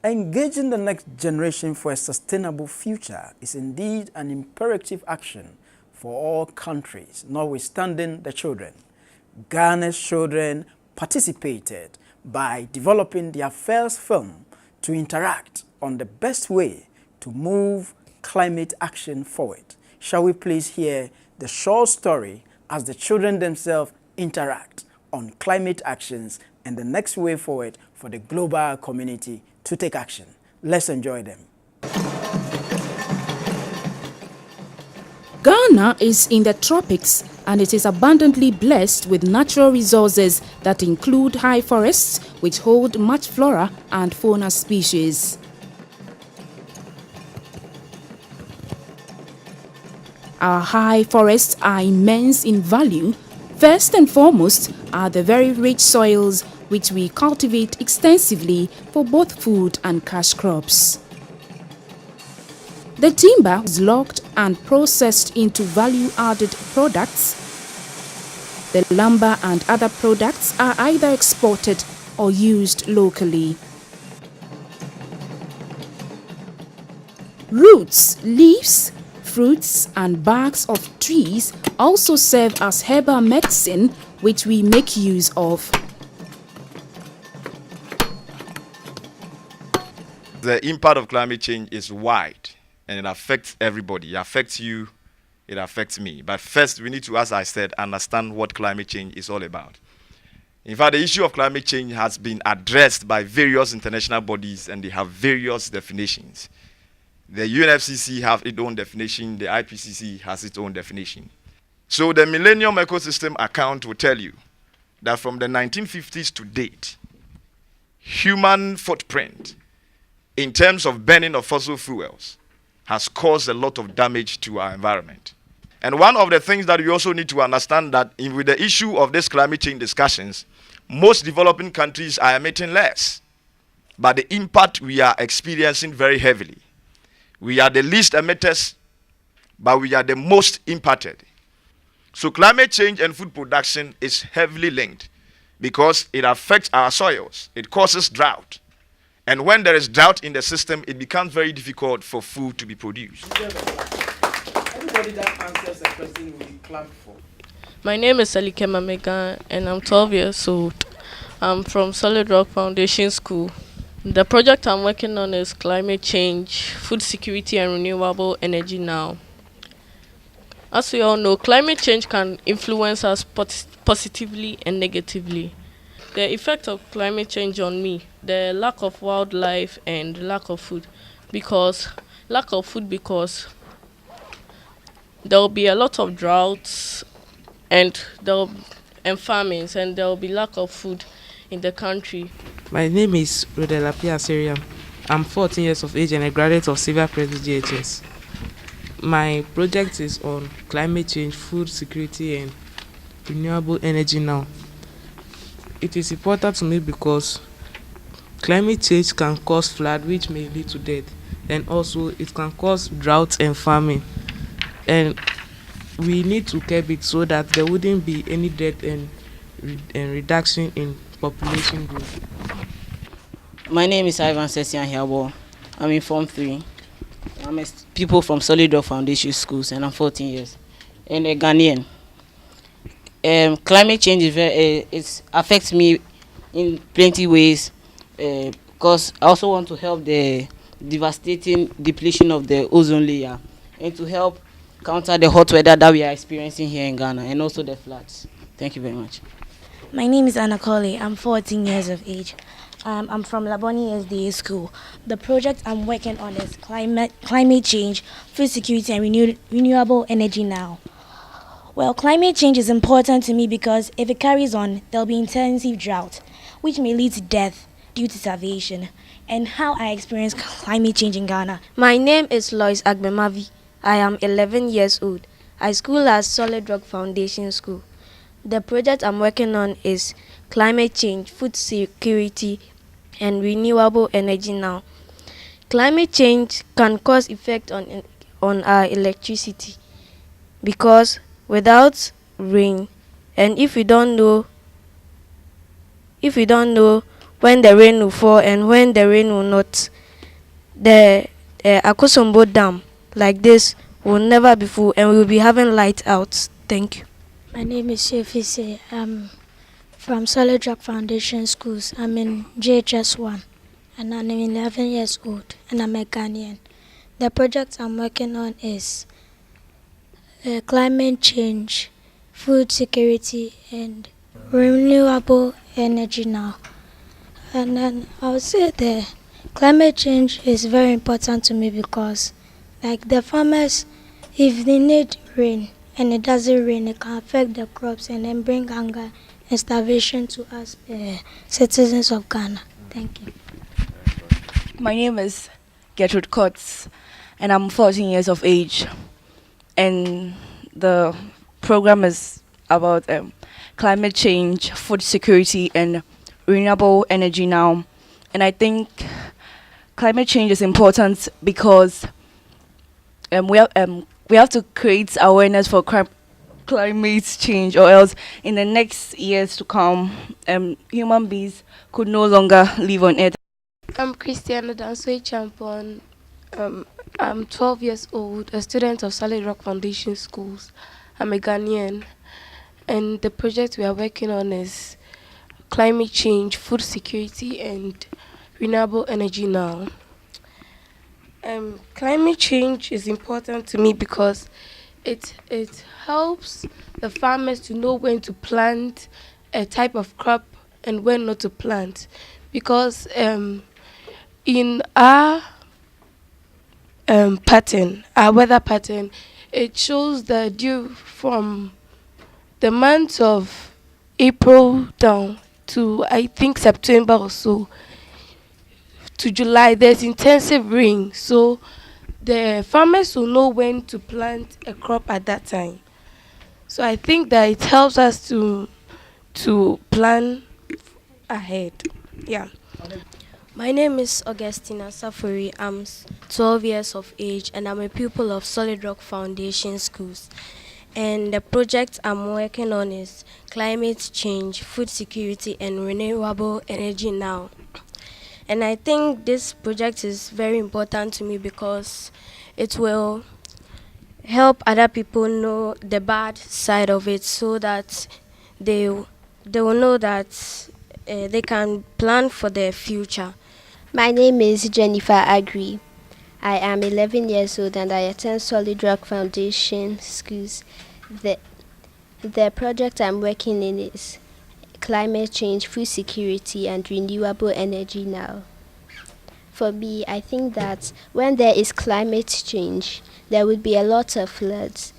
Engaging the next generation for a sustainable future is indeed an imperative action for all countries, notwithstanding the children. Ghana's children participated by developing their first film to interact on the best way to move climate action forward. Shall we please hear the short story as the children themselves interact on climate actions and the next way forward for the global community to take action. Let's enjoy them. Ghana is in the tropics and it is abundantly blessed with natural resources that include high forests which hold much flora and fauna species. Our high forests are immense in value. First and foremost are the very rich soils which we cultivate extensively for both food and cash crops. The timber is logged and processed into value-added products. The lumber and other products are either exported or used locally. Roots, leaves, fruits and barks of trees also serve as herbal medicine which we make use of. The impact of climate change is wide and it affects everybody. It affects you, it affects me. But first we need to, as I said, understand what climate change is all about. In fact, the issue of climate change has been addressed by various international bodies and they have various definitions. The UNFCCC have its own definition, the IPCC has its own definition. So the Millennium Ecosystem Account will tell you that from the 1950s to date, human footprint in terms of burning of fossil fuels has caused a lot of damage to our environment. And one of the things that we also need to understand that with the issue of this climate change discussions, most developing countries are emitting less, but the impact we are experiencing very heavily. We are the least emitters, but we are the most impacted. So climate change and food production is heavily linked because it affects our soils. It causes drought. And when there is drought in the system, it becomes very difficult for food to be produced. Everybody that answers the question will be clapped for. My name is Alike Mamega and I'm 12 years old. I'm from Solid Rock Foundation School. The project I'm working on is climate change, food security and renewable energy now. As we all know, climate change can influence us positively and negatively. The effect of climate change on me, the lack of wildlife and lack of food, because there will be a lot of droughts and famines, and there will be lack of food in the country. My name is Rodela Piaseriam. I'm 14 years of age and a graduate of Civil Press GHS. My project is on climate change, food security and renewable energy now. It is important to me because climate change can cause flood which may lead to death, and also it can cause drought and famine, and we need to curb it so that there wouldn't be any death and reduction in population growth. My name is Ivan Sessian Hiabo. I'm in Form 3. I'm a people from Solid Rock Foundation Schools and I'm 14 years and a Ghanaian. Climate change it affects me in plenty ways because I also want to help the devastating depletion of the ozone layer and to help counter the hot weather that we are experiencing here in Ghana and also the floods. Thank you very much. My name is Anna Colley. I'm 14 years of age. I'm from Laboni SDA School. The project I'm working on is climate change, food security, and renewable energy now. Well, climate change is important to me because if it carries on, there'll be intensive drought, which may lead to death due to starvation. And how I experience climate change in Ghana. My name is Lois Agbemavi. I am 11 years old. I school at Solid Rock Foundation School. The project I'm working on is climate change, food security, and renewable energy now. Climate change can cause effect on our electricity because without rain, and if we don't know when the rain will fall and when the rain will not. The Akosombo Dam like this will never be full and we will be having light out. Thank you. My name is Shefise. I'm from Solid Rock Foundation Schools. I'm in JHS 1 and I'm 11 years old and I'm a Ghanaian. The project I'm working on is climate change, food security, and renewable energy now. And then I would say the climate change is very important to me because, like the farmers, if they need rain and it doesn't rain, it can affect the crops and then bring hunger and starvation to us citizens of Ghana. Thank you. My name is Gertrude Kotz, and I'm 14 years of age. And the program is about climate change, food security, and renewable energy now. And I think climate change is important because we have to create awareness for climate change, or else in the next years to come, human beings could no longer live on Earth. I'm Christiana Dansway Champon. I'm 12 years old, a student of Solid Rock Foundation Schools. I'm a Ghanaian, and the project we are working on is climate change, food security, and renewable energy now. Climate change is important to me because it helps the farmers to know when to plant a type of crop and when not to plant, because in our our weather pattern, it shows the dew from the month of April down to I think September or so to July. There's intensive rain, so the farmers will know when to plant a crop at that time. So I think that it helps us to plan ahead. Yeah. My name is Augustina Safari. I'm 12 years of age and I'm a pupil of Solid Rock Foundation Schools. And the project I'm working on is climate change, food security, and renewable energy now. And I think this project is very important to me because it will help other people know the bad side of it so that they will know that they can plan for their future. My name is Jennifer Agri. I am 11 years old and I attend Solid Rock Foundation Schools. The project I'm working in is climate change, food security, and renewable energy now. For me, I think that when there is climate change, there would be a lot of floods,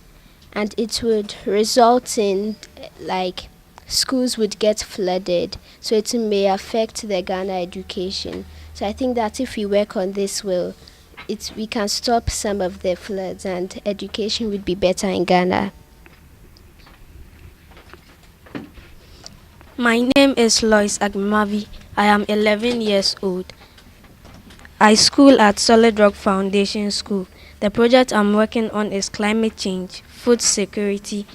and it would result in like schools would get flooded, so it may affect the Ghana education. So I think that if we work on this, we can stop some of the floods and education would be better in Ghana. My name is Lois Agmavi. I am 11 years old. I school at Solid Rock Foundation School. The project I'm working on is climate change, food security,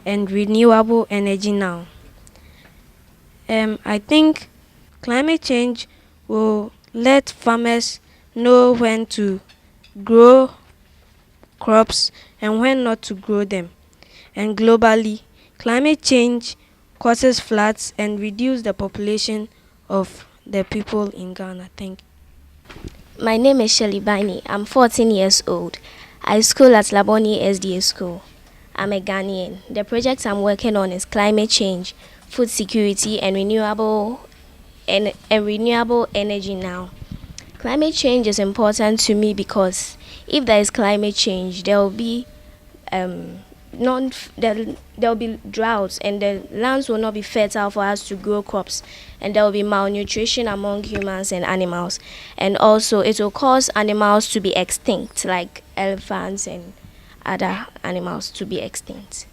and renewable energy now. I think climate change will let farmers know when to grow crops and when not to grow them. And globally, climate change causes floods and reduce the population of the people in Ghana. Thank you. My name is Shelly Bani. I'm 14 years old. I school at Laboni SDA School. I'm a Ghanaian. The project I'm working on is climate change, food security, and renewable energy now. Climate change is important to me because if there is climate change, there will be there will be droughts and the lands will not be fertile for us to grow crops, and there will be malnutrition among humans and animals, and also it will cause animals to be extinct, like elephants and other animals to be extinct.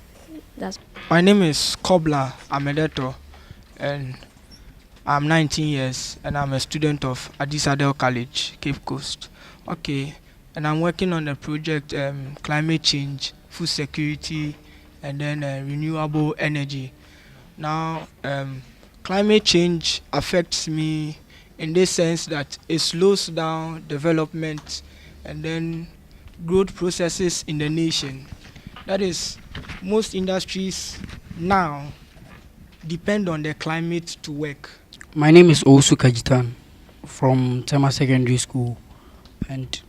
My name is Kobla Amedeto, and I'm 19 years and I'm a student of Addis Adel College, Cape Coast. Okay, and I'm working on the project climate change, food security, and then renewable energy. Now, climate change affects me in this sense that it slows down development and then growth processes in the nation. That is, most industries now depend on the climate to work. My name is Osu Kajitan from Tema Secondary School, and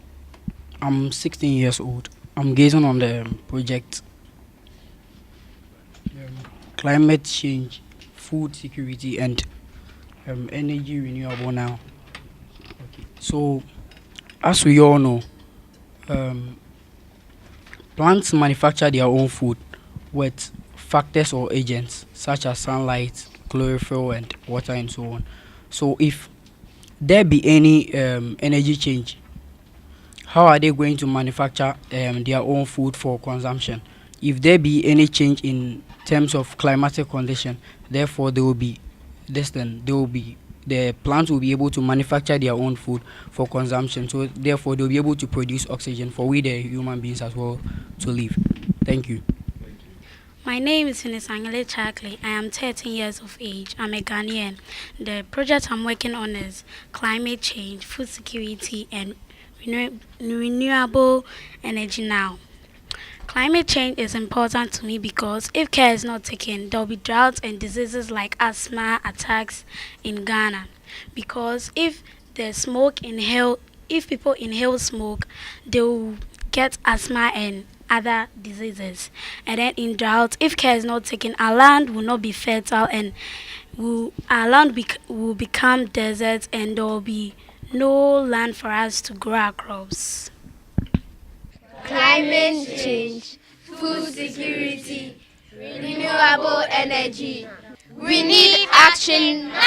I'm 16 years old. I'm gazing on the project climate change, food security, and energy renewable now. So, as we all know, plants manufacture their own food with factors or agents such as sunlight, chlorophyll, and water, and so on. So, if there be any energy change, how are they going to manufacture their own food for consumption? If there be any change in terms of climatic condition, therefore there will be the plants will be able to manufacture their own food for consumption. So therefore they'll be able to produce oxygen for we the human beings as well to live. Thank you. My name is Finisangele Chakli. I am 13 years of age. I'm a Ghanaian. The project I'm working on is climate change, food security, and renewable energy now. Climate change is important to me because if care is not taken, there will be droughts and diseases like asthma attacks in Ghana. Because if people inhale smoke, they will get asthma and other diseases. And then in drought, if care is not taken, our land will not be fertile and our land will become deserts and there will be no land for us to grow our crops. Climate change, food security, renewable energy. We need action now.